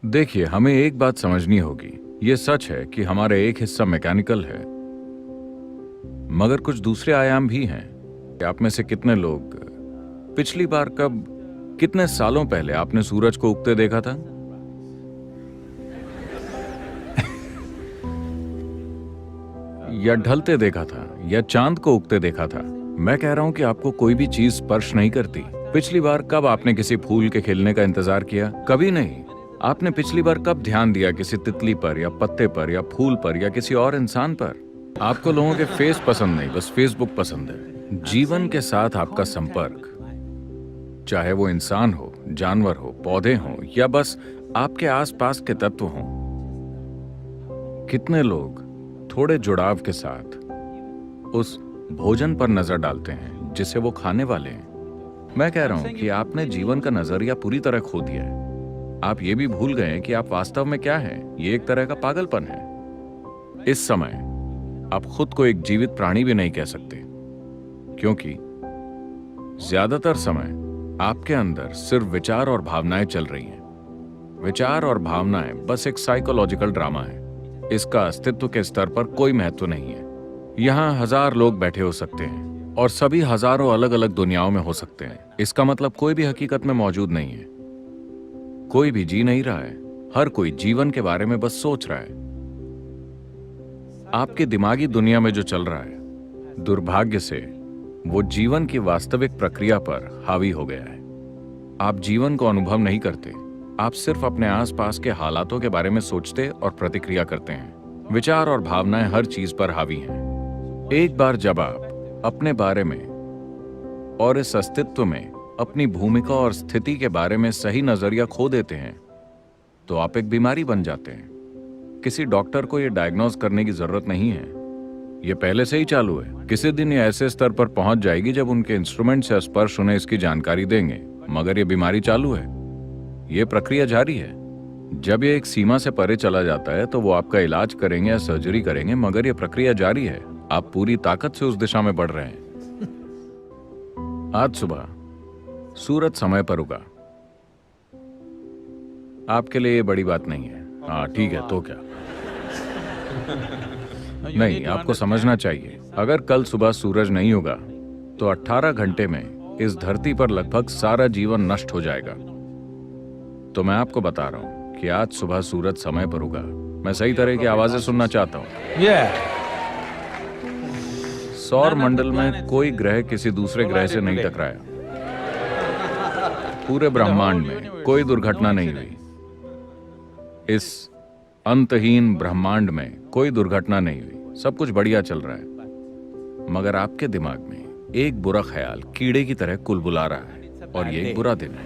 देखिए, हमें एक बात समझनी होगी। ये सच है कि हमारा एक हिस्सा मैकेनिकल है, मगर कुछ दूसरे आयाम भी हैं। आप में से कितने लोग पिछली बार कब, कितने सालों पहले आपने सूरज को उगते देखा था? या ढलते देखा था, या चांद को उगते देखा था? मैं कह रहा हूं कि आपको कोई भी चीज स्पर्श नहीं करती। पिछली बार कब आपने किसी फूल के खिलने का इंतजार किया? कभी नहीं। आपने पिछली बार कब ध्यान दिया किसी तितली पर, या पत्ते पर, या फूल पर, या किसी और इंसान पर? आपको लोगों के फेस पसंद नहीं, बस फेसबुक पसंद है। जीवन के साथ आपका संपर्क, चाहे वो इंसान हो, जानवर हो, पौधे हों, या बस आपके आसपास के तत्व हों। कितने लोग थोड़े जुड़ाव के साथ उस भोजन पर नजर डालते हैं जिसे वो खाने वाले हैं। मैं कह रहा हूं कि आपने जीवन का नजरिया पूरी तरह खो दिया है। आप ये भी भूल गए कि आप वास्तव में क्या हैं। ये एक तरह का पागलपन है। इस समय आप खुद को एक जीवित प्राणी भी नहीं कह सकते, क्योंकि ज्यादातर समय आपके अंदर सिर्फ विचार और भावनाएं चल रही हैं। विचार और भावनाएं बस एक साइकोलॉजिकल ड्रामा है। इसका अस्तित्व के स्तर पर कोई महत्व नहीं है। यहाँ 1000 लोग बैठे हो सकते हैं और सभी हजारों अलग अलग दुनियाओं में हो सकते हैं। इसका मतलब कोई भी हकीकत में मौजूद नहीं है। कोई भी जी नहीं रहा है। हर कोई जीवन के बारे में बस सोच रहा है। आपकी दिमागी दुनिया में जो चल रहा है, दुर्भाग्य से वो जीवन की वास्तविक प्रक्रिया पर हावी हो गया है। आप जीवन को अनुभव नहीं करते। आप सिर्फ अपने आसपास के हालातों के बारे में सोचते और प्रतिक्रिया करते हैं। विचार और भावनाएं हर चीज पर हावी हैं। एक बार जब आप अपने बारे में और इस अस्तित्व में अपनी भूमिका और स्थिति के बारे में सही नजरिया खो देते हैं, तो आप एक बीमारी बन जाते हैं। किसी डॉक्टर को यह डायग्नोज करने की जरूरत नहीं है। यह पहले से ही चालू है। किसी दिन यह ऐसे स्तर पर पहुंच जाएगी जब उनके इंस्ट्रूमेंट से स्पर्श उन्हें इसकी जानकारी देंगे, मगर यह बीमारी चालू है। यह प्रक्रिया जारी है। जब यह एक सीमा से परे चला जाता है तो वो आपका इलाज करेंगे या सर्जरी करेंगे, मगर यह प्रक्रिया जारी है। आप पूरी ताकत से उस दिशा में बढ़ रहे हैं। आज सुबह सूरज समय पर उगा। आपके लिए ये बड़ी बात नहीं है। हाँ ठीक है, तो क्या? नहीं, आपको समझना चाहिए, अगर कल सुबह सूरज नहीं उगा तो 18 घंटे में इस धरती पर लगभग सारा जीवन नष्ट हो जाएगा। तो मैं आपको बता रहा हूं कि आज सुबह सूरज समय पर उगा। मैं सही तरह की आवाजें सुनना चाहता हूं। सौर मंडल में कोई ग्रह किसी दूसरे ग्रह से नहीं टकराया। पूरे ब्रह्मांड में कोई दुर्घटना नहीं हुई। इस अंतहीन ब्रह्मांड में कोई दुर्घटना नहीं हुई। सब कुछ बढ़िया चल रहा है। मगर आपके दिमाग में एक बुरा ख्याल कीड़े की तरह कुलबुला रहा है, और ये एक बुरा दिन है।